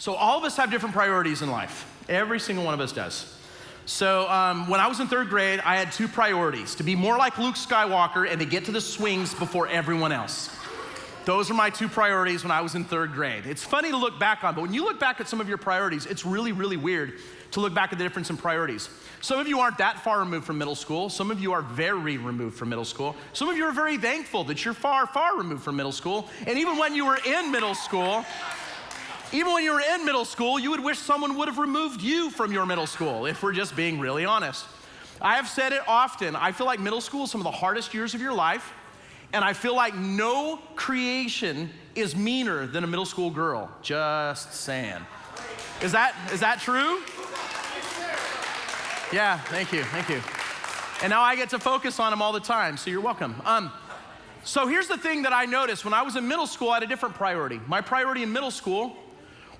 So all of us have different priorities in life. Every single one of us does. So when I was in third grade, I had two priorities: to be more like Luke Skywalker and to get to the swings before everyone else. Those are my two priorities when I was in third grade. It's funny to look back on, but when you look back at some of your priorities, it's really, really weird to look back at the difference in priorities. Some of you aren't that far removed from middle school. Some of you are very removed from middle school. Some of you are very thankful that you're far, far removed from middle school. And even when you were in middle school, you would wish someone would have removed you from your middle school, if we're just being really honest. I have said it often. I feel like middle school is some of the hardest years of your life. And I feel like no creation is meaner than a middle school girl. Just saying. Is that true? Yeah, thank you. And now I get to focus on them all the time, so you're welcome. So here's the thing that I noticed. When I was in middle school, I had a different priority. My priority in middle school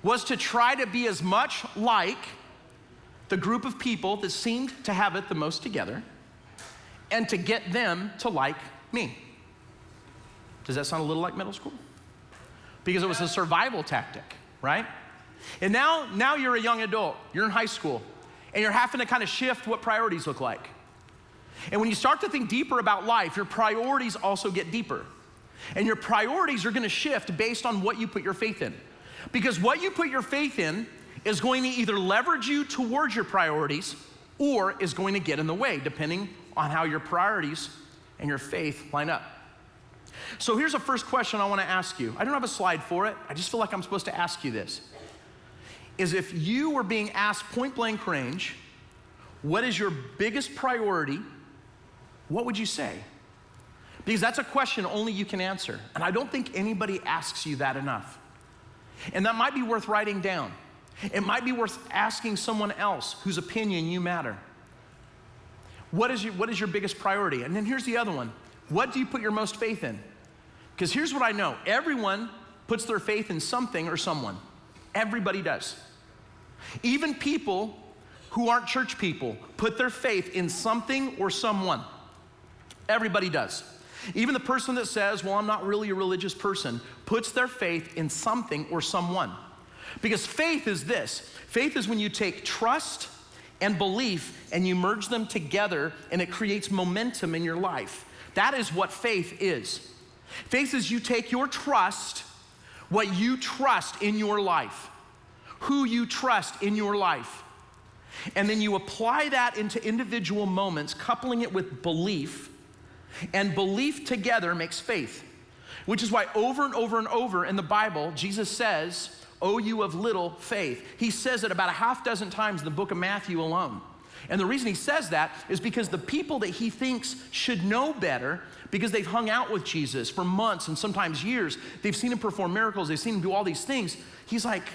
was to try to be as much like the group of people that seemed to have it the most together and to get them to like me. Does that sound a little like middle school? Because it was a survival tactic, right? And now you're a young adult, you're in high school, and you're having to kind of shift what priorities look like. And when you start to think deeper about life, your priorities also get deeper. And your priorities are gonna shift based on what you put your faith in. Because what you put your faith in is going to either leverage you towards your priorities or is going to get in the way, depending on how your priorities and your faith line up. So here's the first question I want to ask you. I don't have a slide for it. I just feel like I'm supposed to ask you this. Is if you were being asked point blank range, what is your biggest priority, what would you say? Because that's a question only you can answer. And I don't think anybody asks you that enough. And that might be worth writing down. It might be worth asking someone else whose opinion you matter. What is your biggest priority? And then here's the other one. What do you put your most faith in? Because here's what I know. Everyone puts their faith in something or someone. Everybody does. Even people who aren't church people put their faith in something or someone. Everybody does. Even the person that says, well, I'm not really a religious person, puts their faith in something or someone. Because faith is this. Faith is when you take trust and belief and you merge them together and it creates momentum in your life. That is what faith is. Faith is you take your trust, what you trust in your life, who you trust in your life, and then you apply that into individual moments, coupling it with belief, and belief together makes faith, which is why over and over and over in the Bible, Jesus says, "O you of little faith." He says it about a half dozen times in the book of Matthew alone. And the reason he says that is because the people that he thinks should know better, because they've hung out with Jesus for months and sometimes years, they've seen him perform miracles, they've seen him do all these things. He's like,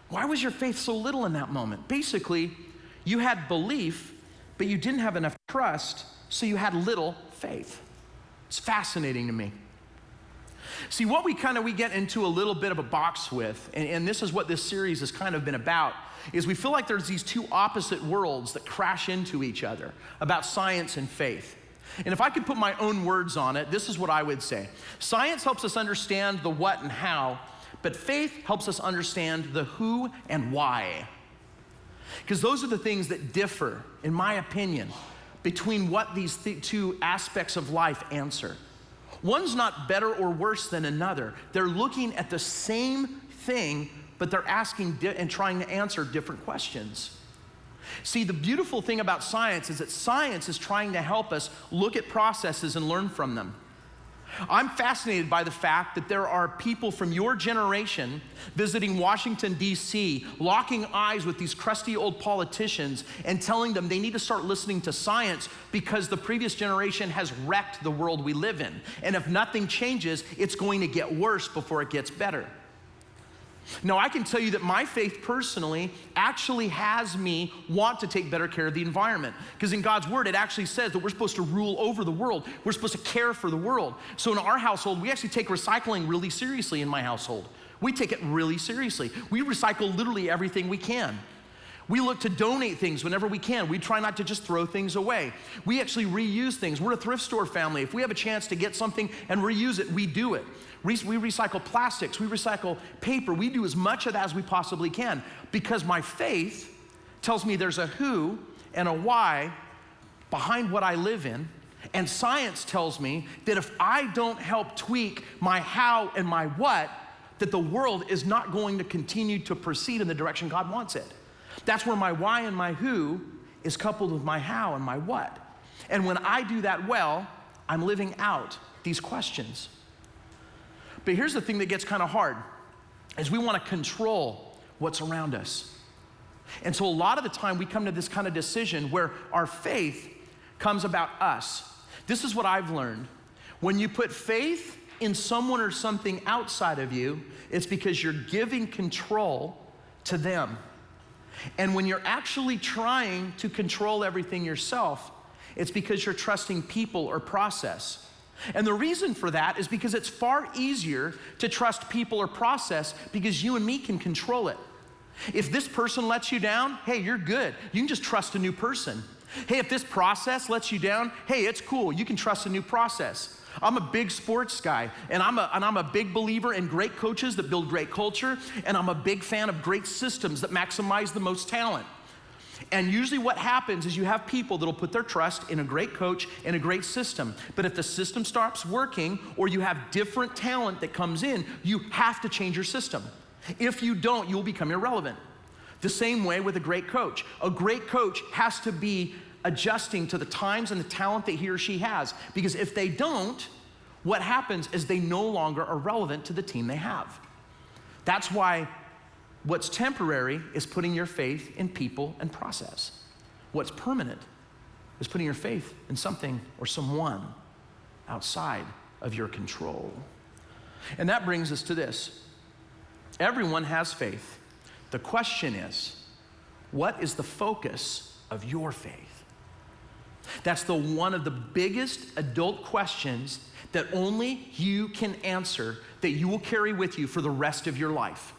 why was your faith so little in that moment? Basically, you had belief, but you didn't have enough trust, so you had little faith. It's fascinating to me. See, what we get into a little bit of a box with, and this is what this series has kind of been about, is we feel like there's these two opposite worlds that crash into each other about science and faith. And if I could put my own words on it, this is what I would say. Science helps us understand the what and how, but faith helps us understand the who and why. Because those are the things that differ, in my opinion, between what these two aspects of life answer. One's not better or worse than another. They're looking at the same thing, but they're asking and trying to answer different questions. See, the beautiful thing about science is that science is trying to help us look at processes and learn from them. I'm fascinated by the fact that there are people from your generation visiting Washington, D.C., locking eyes with these crusty old politicians and telling them they need to start listening to science because the previous generation has wrecked the world we live in. And if nothing changes, it's going to get worse before it gets better. Now, I can tell you that my faith personally actually has me want to take better care of the environment. Because in God's word, it actually says that we're supposed to rule over the world. We're supposed to care for the world. So in our household, we actually take recycling really seriously in my household. We take it really seriously. We recycle literally everything we can. We look to donate things whenever we can. We try not to just throw things away. We actually reuse things. We're a thrift store family. If we have a chance to get something and reuse it, we do it. We recycle plastics. We recycle paper. We do as much of that as we possibly can because my faith tells me there's a who and a why behind what I live in. And science tells me that if I don't help tweak my how and my what, that the world is not going to continue to proceed in the direction God wants it. That's where my why and my who is coupled with my how and my what. And when I do that well, I'm living out these questions. But here's the thing that gets kind of hard, is we want to control what's around us. And so a lot of the time we come to this kind of decision where our faith comes about us. This is what I've learned. When you put faith in someone or something outside of you, it's because you're giving control to them. And when you're actually trying to control everything yourself, it's because you're trusting people or process. And the reason for that is because it's far easier to trust people or process because you and me can control it. If this person lets you down, hey, you're good. You can just trust a new person. Hey, if this process lets you down, hey, it's cool. You can trust a new process. I'm a big sports guy, and I'm a big believer in great coaches that build great culture, and I'm a big fan of great systems that maximize the most talent. And usually what happens is you have people that'll put their trust in a great coach and a great system. But if the system stops working or you have different talent that comes in, you have to change your system. If you don't, you'll become irrelevant. The same way with a great coach. A great coach has to be adjusting to the times and the talent that he or she has. Because if they don't, what happens is they no longer are relevant to the team they have. That's why what's temporary is putting your faith in people and process. What's permanent is putting your faith in something or someone outside of your control. And that brings us to this. Everyone has faith. The question is, what is the focus of your faith? That's one of the biggest adult questions that only you can answer, that you will carry with you for the rest of your life.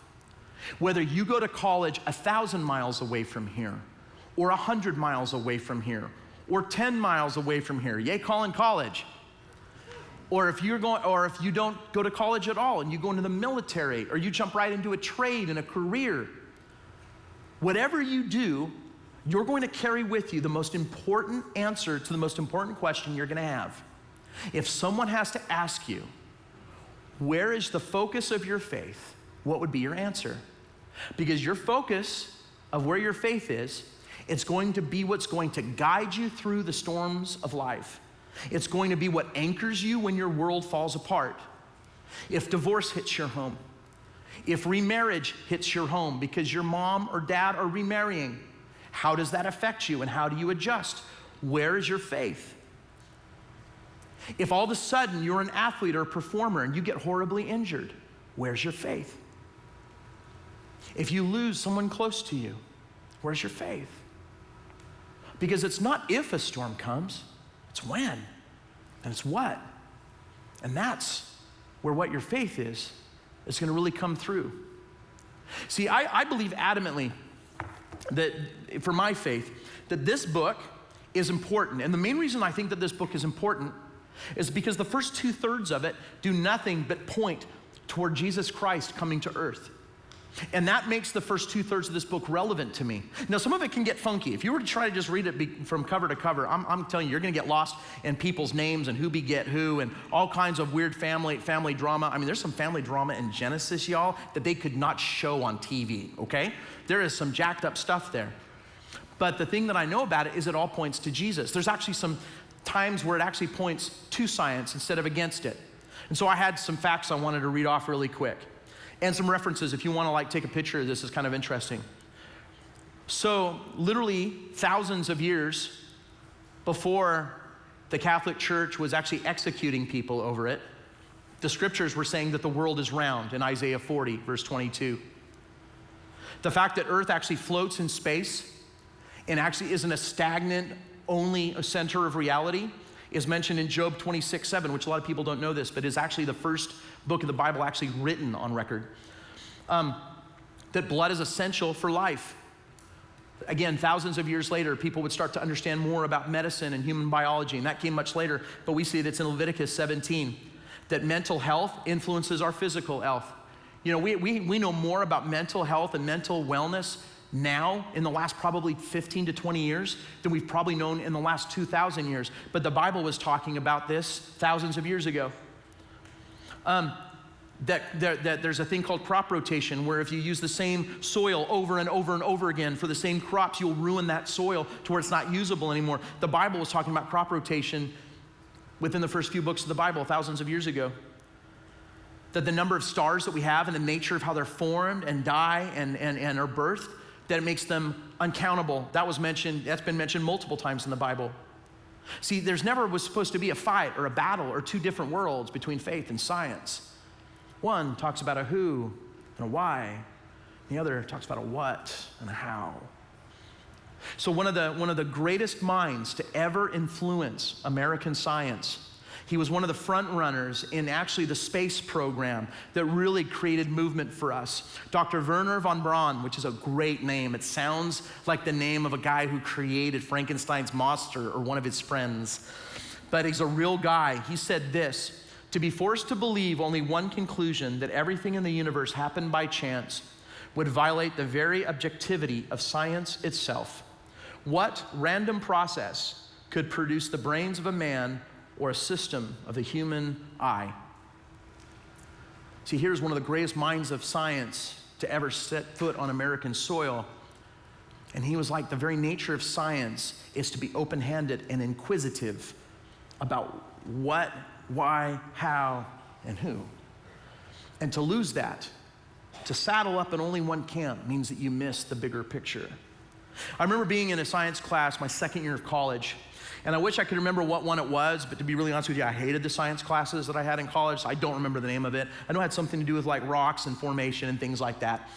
Whether you go to college 1,000 miles away from here, or 100 miles away from here, or 10 miles away from here, yay, calling college. Or if you don't go to college at all and you go into the military, or you jump right into a trade and a career, whatever you do, you're going to carry with you the most important answer to the most important question you're going to have. If someone has to ask you, where is the focus of your faith? What would be your answer? Because your focus of where your faith is, it's going to be what's going to guide you through the storms of life. It's going to be what anchors you when your world falls apart. If divorce hits your home, if remarriage hits your home because your mom or dad are remarrying, how does that affect you and how do you adjust? Where is your faith? If all of a sudden you're an athlete or a performer and you get horribly injured, where's your faith? If you lose someone close to you, where's your faith? Because it's not if a storm comes, it's when, and it's what. And that's where what your faith is going to really come through. See, I believe adamantly that for my faith, that this book is important. And the main reason I think that this book is important is because the first 2/3 of it do nothing but point toward Jesus Christ coming to earth. And that makes the first 2/3 of this book relevant to me. Now, some of it can get funky. If you were to try to just read it from cover to cover, I'm telling you, you're gonna get lost in people's names and who beget who and all kinds of weird family drama. I mean, there's some family drama in Genesis, y'all, that they could not show on TV, okay? There is some jacked up stuff there. But the thing that I know about it is it all points to Jesus. There's actually some times where it actually points to science instead of against it. And so I had some facts I wanted to read off really quick. And some references if you want to take a picture of this. Is kind of interesting. So literally thousands of years before the Catholic Church was actually executing people over it, the scriptures were saying that the world is round in Isaiah 40, verse 22. The fact that Earth actually floats in space and actually isn't a stagnant, only a center of reality is mentioned in Job 26:7, which a lot of people don't know this, but is actually the first book of the Bible actually written on record. That blood is essential for life. Again, thousands of years later, people would start to understand more about medicine and human biology, and that came much later, but we see that's in Leviticus 17, that mental health influences our physical health. You know, we know more about mental health and mental wellness now in the last probably 15 to 20 years than we've probably known in the last 2,000 years. But the Bible was talking about this thousands of years ago. That there's a thing called crop rotation, where if you use the same soil over and over and over again for the same crops, you'll ruin that soil to where it's not usable anymore. The Bible was talking about crop rotation within the first few books of the Bible thousands of years ago. That the number of stars that we have and the nature of how they're formed and die and are birthed, that it makes them uncountable. That's been mentioned multiple times in the Bible. See, there's never was supposed to be a fight or a battle or two different worlds between faith and science. One talks about a who and a why. The other talks about a what and a how. So one of the greatest minds to ever influence American science, he was one of the front runners in actually the space program that really created movement for us. Dr. Wernher von Braun, which is a great name. It sounds like the name of a guy who created Frankenstein's monster or one of his friends. But he's a real guy. He said this: to be forced to believe only one conclusion, that everything in the universe happened by chance, would violate the very objectivity of science itself. What random process could produce the brains of a man or a system of the human eye? See, here's one of the greatest minds of science to ever set foot on American soil. And he was like, the very nature of science is to be open-handed and inquisitive about what, why, how, and who. And to lose that, to saddle up in only one camp, means that you miss the bigger picture. I remember being in a science class my second year of college, and I wish I could remember what one it was, but to be really honest with you, I hated the science classes that I had in college, so I don't remember the name of it. I know it had something to do with like rocks and formation and things like that.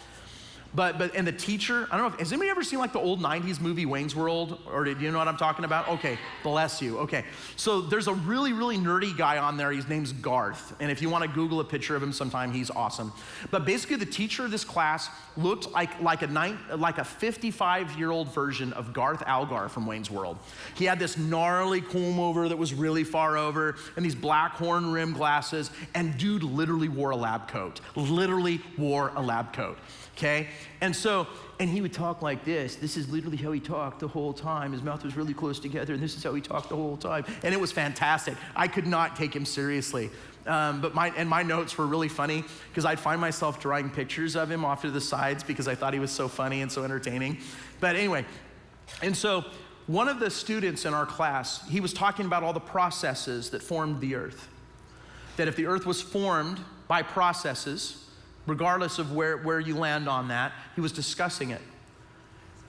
And the teacher, I don't know, has anybody ever seen like the old 90s movie Wayne's World? Or do you know what I'm talking about? Okay, bless you, okay. So there's a really, really nerdy guy on there, his name's Garth. And if you wanna Google a picture of him sometime, he's awesome. But basically the teacher of this class looked like a 55-year-old version of Garth Algar from Wayne's World. He had this gnarly comb over that was really far over, and these black horn rim glasses, and dude literally wore a lab coat. Okay? And he would talk like this. This is literally how he talked the whole time. His mouth was really close together, and this is how he talked the whole time. And it was fantastic. I could not take him seriously. But my notes were really funny, because I'd find myself drawing pictures of him off to the sides because I thought he was so funny and so entertaining. But anyway, and so one of the students in our class, he was talking about all the processes that formed the earth. That if the earth was formed by processes, regardless of where you land on that, he was discussing it.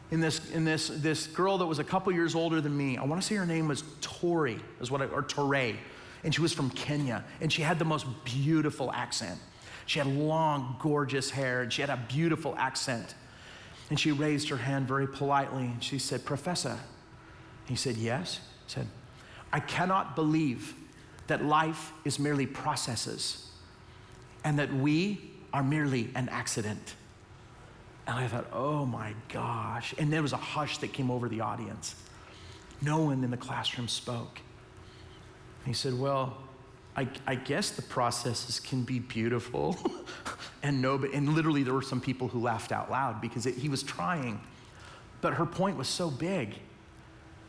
In this girl that was a couple years older than me, I want to say her name was Tori, or Torre, and she was from Kenya, and she had the most beautiful accent. She had long, gorgeous hair, and she had a beautiful accent. And she raised her hand very politely, and she said, "Professor." He said, "Yes." She said, "I cannot believe that life is merely processes, and that we are merely an accident." And I thought, oh my gosh. And there was a hush that came over the audience. No one in the classroom spoke. And he said, "Well, I guess the processes can be beautiful." And literally there were some people who laughed out loud because he was trying. But her point was so big.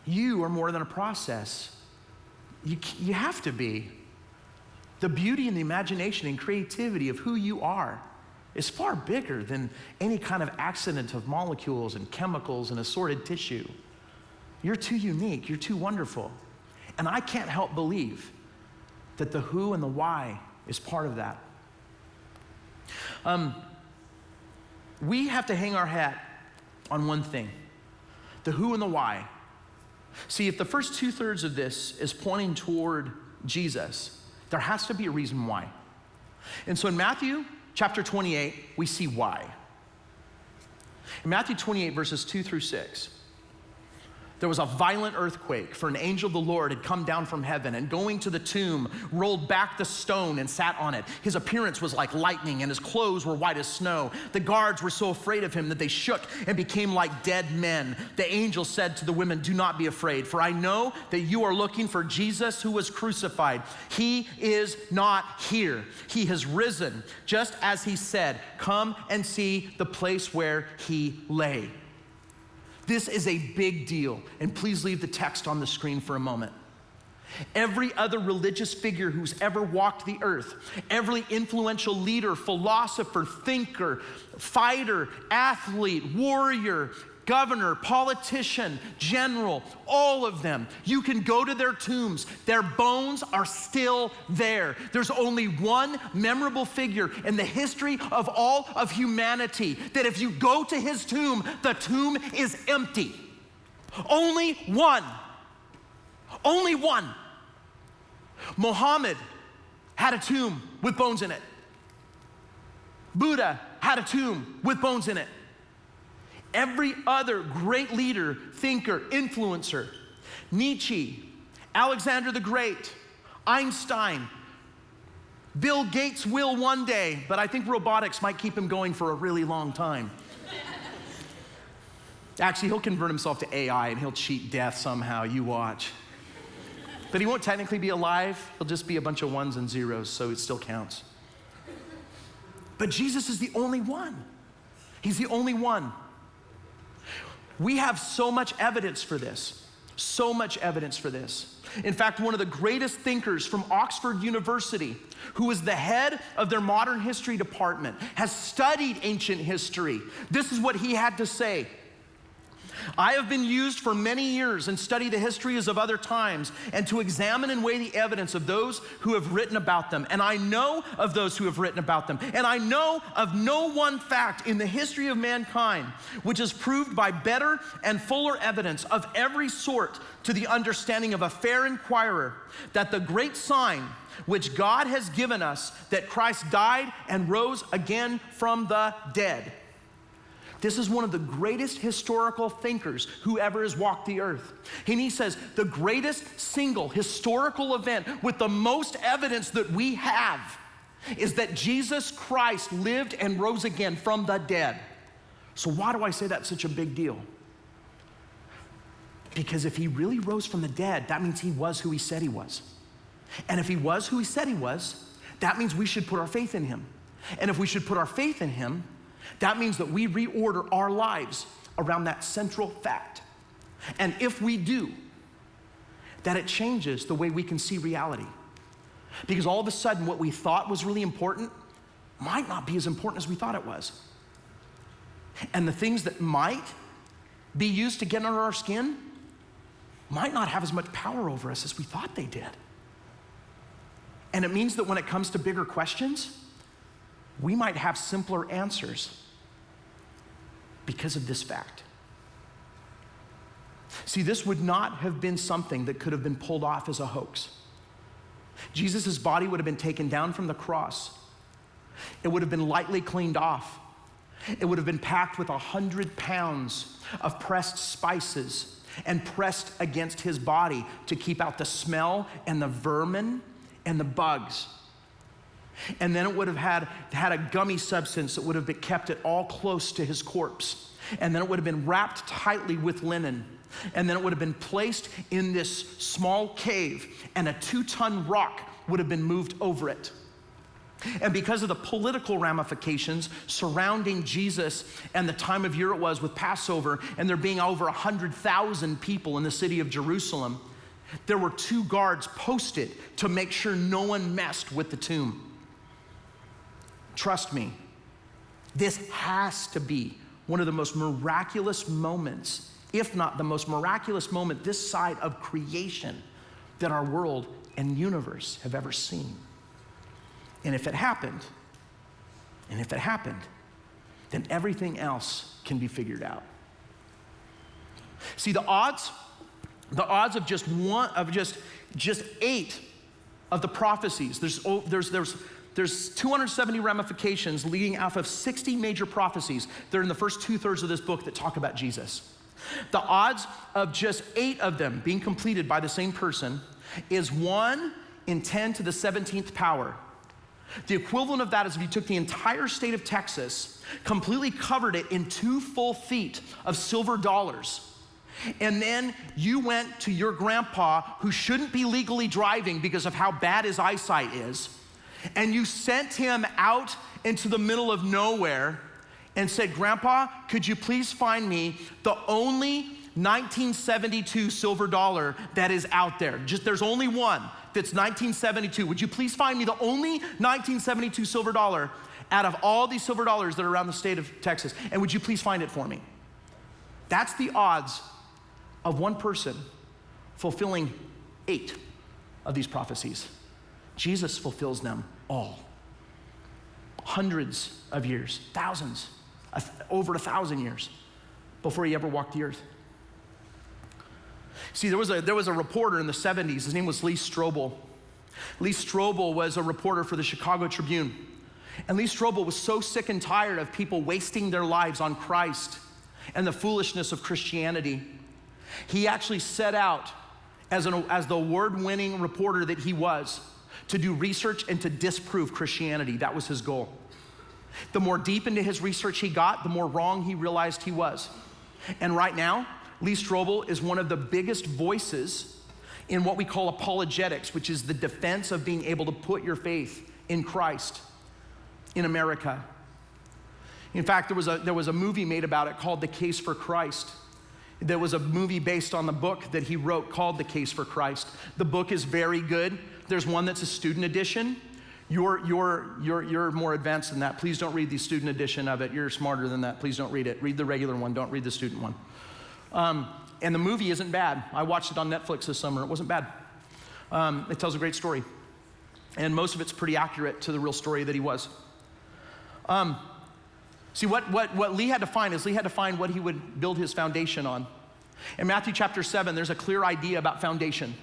You are more than a process. You have to be. The beauty and the imagination and creativity of who you are is far bigger than any kind of accident of molecules and chemicals and assorted tissue. You're too unique, you're too wonderful. And I can't help believe that the who and the why is part of that. We have to hang our hat on one thing, the who and the why. See, if the first 2/3 of this is pointing toward Jesus, there has to be a reason why. And so in Matthew chapter 28, we see why. In Matthew 28, verses 2 through 6, there was a violent earthquake, for an angel of the Lord had come down from heaven and going to the tomb, rolled back the stone and sat on it. His appearance was like lightning and his clothes were white as snow. The guards were so afraid of him that they shook and became like dead men. The angel said to the women, "Do not be afraid, for I know that you are looking for Jesus who was crucified. He is not here. He has risen, just as he said. Come and see the place where he lay." This is a big deal, and please leave the text on the screen for a moment. Every other religious figure who's ever walked the earth, every influential leader, philosopher, thinker, fighter, athlete, warrior, governor, politician, general, all of them, you can go to their tombs. Their bones are still there. There's only one memorable figure in the history of all of humanity that if you go to his tomb, the tomb is empty. Only one. Only one. Muhammad had a tomb with bones in it. Buddha had a tomb with bones in it. Every other great leader, thinker, influencer, Nietzsche, Alexander the Great, Einstein, Bill Gates will one day, but I think robotics might keep him going for a really long time. Actually, he'll convert himself to AI and he'll cheat death somehow, you watch. But he won't technically be alive, he'll just be a bunch of ones and zeros, so it still counts. But Jesus is the only one. He's the only one. We have so much evidence for this, so much evidence for this. In fact, one of the greatest thinkers from Oxford University, who is the head of their modern history department, has studied ancient history. This is what he had to say. "I have been used for many years and study the histories of other times and to examine and weigh the evidence of those who have written about them. And I know of those who have written about them. And I know of no one fact in the history of mankind which is proved by better and fuller evidence of every sort to the understanding of a fair inquirer that the great sign which God has given us, that Christ died and rose again from the dead." This is one of the greatest historical thinkers who ever has walked the earth. And he says, the greatest single historical event with the most evidence that we have is that Jesus Christ lived and rose again from the dead. So why do I say that's such a big deal? Because if he really rose from the dead, that means he was who he said he was. And if he was who he said he was, that means we should put our faith in him. And if we should put our faith in him, that means that we reorder our lives around that central fact. And if we do, that it changes the way we can see reality. Because all of a sudden, what we thought was really important might not be as important as we thought it was. And the things that might be used to get under our skin might not have as much power over us as we thought they did. And it means that when it comes to bigger questions, we might have simpler answers because of this fact. See, this would not have been something that could have been pulled off as a hoax. Jesus' body would have been taken down from the cross. It would have been lightly cleaned off. It would have been packed with 100 pounds of pressed spices and pressed against his body to keep out the smell and the vermin and the bugs. And then it would have had a gummy substance that would have been kept it all close to his corpse. And then it would have been wrapped tightly with linen. And then it would have been placed in this small cave, and a 2-ton rock would have been moved over it. And because of the political ramifications surrounding Jesus and the time of year it was with Passover, and there being over 100,000 people in the city of Jerusalem, there were 2 guards posted to make sure no one messed with the tomb. Trust me, this has to be one of the most miraculous moments, if not the most miraculous moment this side of creation that our world and universe have ever seen. And if it happened, then everything else can be figured out. See, the odds of just 8 of the prophecies, there's 270 ramifications leading off of 60 major prophecies that are in the first 2/3 of this book that talk about Jesus. The odds of just 8 of them being completed by the same person is 1 in 10 to the 17th power. The equivalent of that is if you took the entire state of Texas, completely covered it in 2 full feet of silver dollars, and then you went to your grandpa, who shouldn't be legally driving because of how bad his eyesight is, and you sent him out into the middle of nowhere and said, "Grandpa, could you please find me the only 1972 silver dollar that is out there? Just there's only one that's 1972. Would you please find me the only 1972 silver dollar out of all these silver dollars that are around the state of Texas? And would you please find it for me?" That's the odds of one person fulfilling 8 of these prophecies. Jesus fulfills them all. Hundreds of years, thousands, over 1,000 years before he ever walked the earth. See, there was a reporter in the 70s. His name was Lee Strobel. Lee Strobel was a reporter for the Chicago Tribune. And Lee Strobel was so sick and tired of people wasting their lives on Christ and the foolishness of Christianity. He actually set out as the award-winning reporter that he was to do research and to disprove Christianity. That was his goal. The more deep into his research he got, the more wrong he realized he was. And right now, Lee Strobel is one of the biggest voices in what we call apologetics, which is the defense of being able to put your faith in Christ in America. In fact, there was a movie made about it called The Case for Christ. There was a movie based on the book that he wrote called The Case for Christ. The book is very good. There's one that's a student edition. You're more advanced than that. Please don't read the student edition of it. You're smarter than that. Please don't read it. Read the regular one. Don't read the student one. And the movie isn't bad. I watched it on Netflix this summer. It wasn't bad. It tells a great story. And most of it's pretty accurate to the real story that he was. See, what Lee had to find is Lee had to find what he would build his foundation on. In Matthew chapter 7, there's a clear idea about foundation.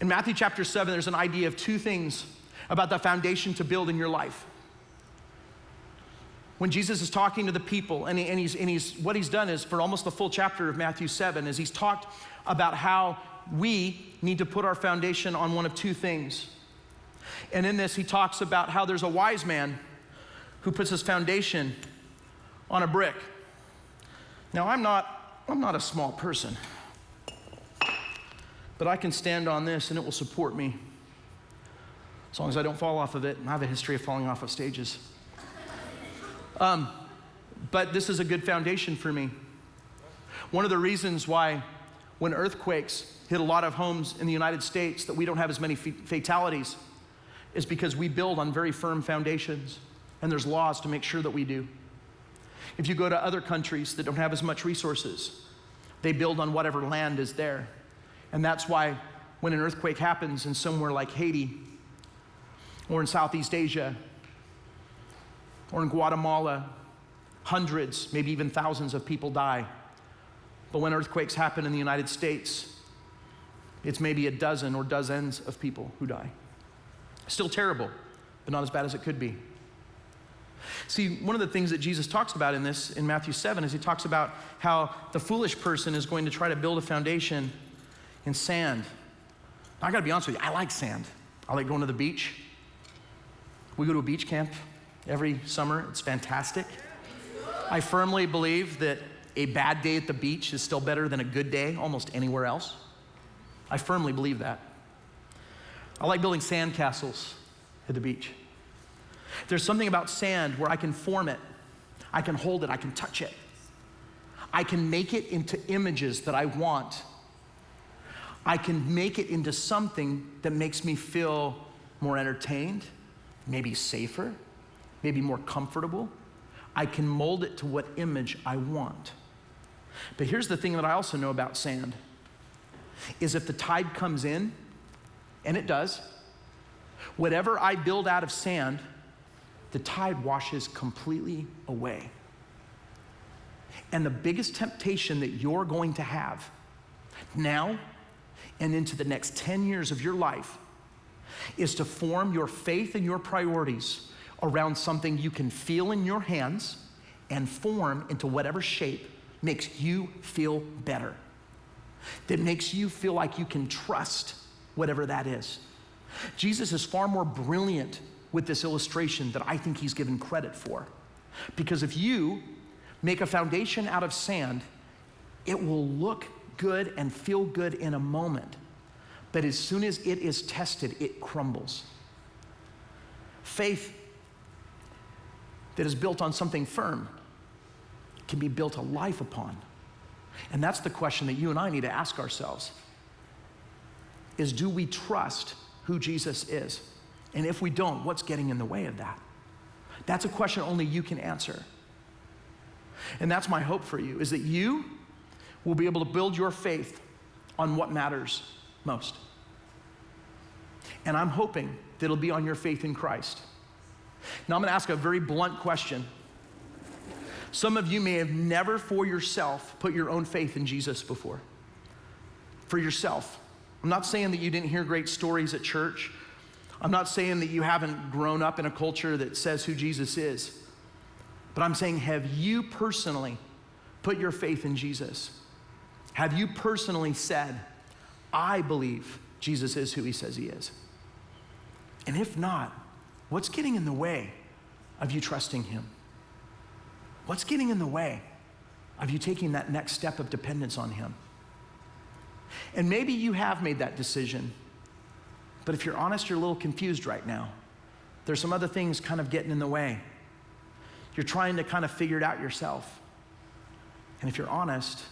In Matthew chapter 7, there's an idea of 2 things about the foundation to build in your life. When Jesus is talking to the people, and he's what he's done is, for almost the full chapter of Matthew 7, is he's talked about how we need to put our foundation on one of 2 things. And in this, he talks about how there's a wise man who puts his foundation on a brick. Now, I'm not a small person, but I can stand on this and it will support me as long as I don't fall off of it. And I have a history of falling off of stages. But this is a good foundation for me. One of the reasons why when earthquakes hit a lot of homes in the United States that we don't have as many fatalities is because we build on very firm foundations, and there's laws to make sure that we do. If you go to other countries that don't have as much resources, they build on whatever land is there. And that's why when an earthquake happens in somewhere like Haiti, or in Southeast Asia, or in Guatemala, hundreds, maybe even thousands of people die. But when earthquakes happen in the United States, it's maybe a dozen or dozens of people who die. Still terrible, but not as bad as it could be. See, one of the things that Jesus talks about in Matthew 7 is he talks about how the foolish person is going to try to build a foundation in sand. Now, I gotta be honest with you, I like sand. I like going to the beach. We go to a beach camp every summer. It's fantastic. I firmly believe that a bad day at the beach is still better than a good day almost anywhere else. I firmly believe that. I like building sand castles at the beach. There's something about sand where I can form it, I can hold it, I can touch it. I can make it into images that I want. I can make it into something that makes me feel more entertained, maybe safer, maybe more comfortable. I can mold it to what image I want. But here's the thing that I also know about sand, is if the tide comes in, and it does, whatever I build out of sand, the tide washes completely away. And the biggest temptation that you're going to have now and into the next 10 years of your life is to form your faith and your priorities around something you can feel in your hands and form into whatever shape makes you feel better, that makes you feel like you can trust whatever that is. Jesus is far more brilliant with this illustration that I think he's given credit for. Because if you make a foundation out of sand, it will look good and feel good in a moment. But as soon as it is tested, it crumbles. Faith that is built on something firm can be built a life upon. And that's the question that you and I need to ask ourselves, is do we trust who Jesus is? And if we don't, what's getting in the way of that? That's a question only you can answer. And that's my hope for you, is that you will be able to build your faith on what matters most. And I'm hoping that it'll be on your faith in Christ. Now I'm gonna ask a very blunt question. Some of you may have never for yourself put your own faith in Jesus before. For yourself. I'm not saying that you didn't hear great stories at church. I'm not saying that you haven't grown up in a culture that says who Jesus is. But I'm saying, have you personally put your faith in Jesus? Have you personally said, I believe Jesus is who he says he is? And if not, what's getting in the way of you trusting him? What's getting in the way of you taking that next step of dependence on him? And maybe you have made that decision, but if you're honest, you're a little confused right now. There's some other things kind of getting in the way. You're trying to kind of figure it out yourself. And if you're honest,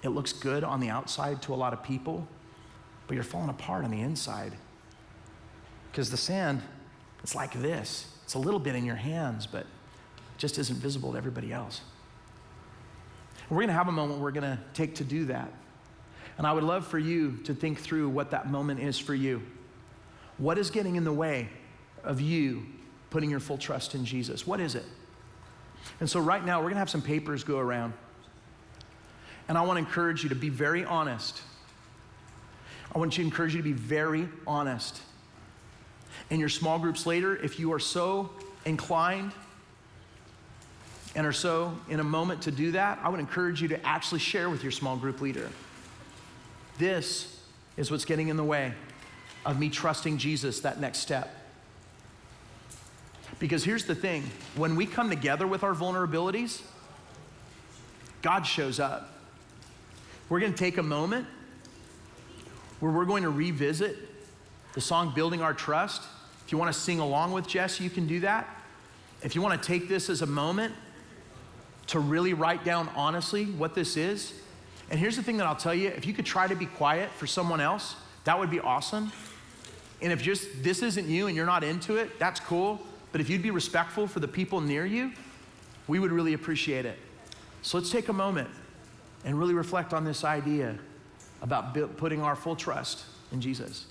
it looks good on the outside to a lot of people, but you're falling apart on the inside. Because the sand, it's like this. It's a little bit in your hands, but it just isn't visible to everybody else. And we're gonna have a moment we're gonna take to do that. And I would love for you to think through what that moment is for you. What is getting in the way of you putting your full trust in Jesus? What is it? And so right now, we're gonna have some papers go around. And I wanna encourage you to be very honest. I want to encourage you to be very honest. In your small groups later, if you are so inclined and are so in a moment to do that, I would encourage you to actually share with your small group leader. This is what's getting in the way of me trusting Jesus that next step. Because here's the thing, when we come together with our vulnerabilities, God shows up. We're gonna take a moment where we're going to revisit the song, Building Our Trust. If you wanna sing along with Jess, you can do that. If you wanna take this as a moment to really write down honestly what this is, and here's the thing that I'll tell you, if you could try to be quiet for someone else, that would be awesome. And if just this isn't you and you're not into it, that's cool. But if you'd be respectful for the people near you, we would really appreciate it. So let's take a moment and really reflect on this idea about putting our full trust in Jesus.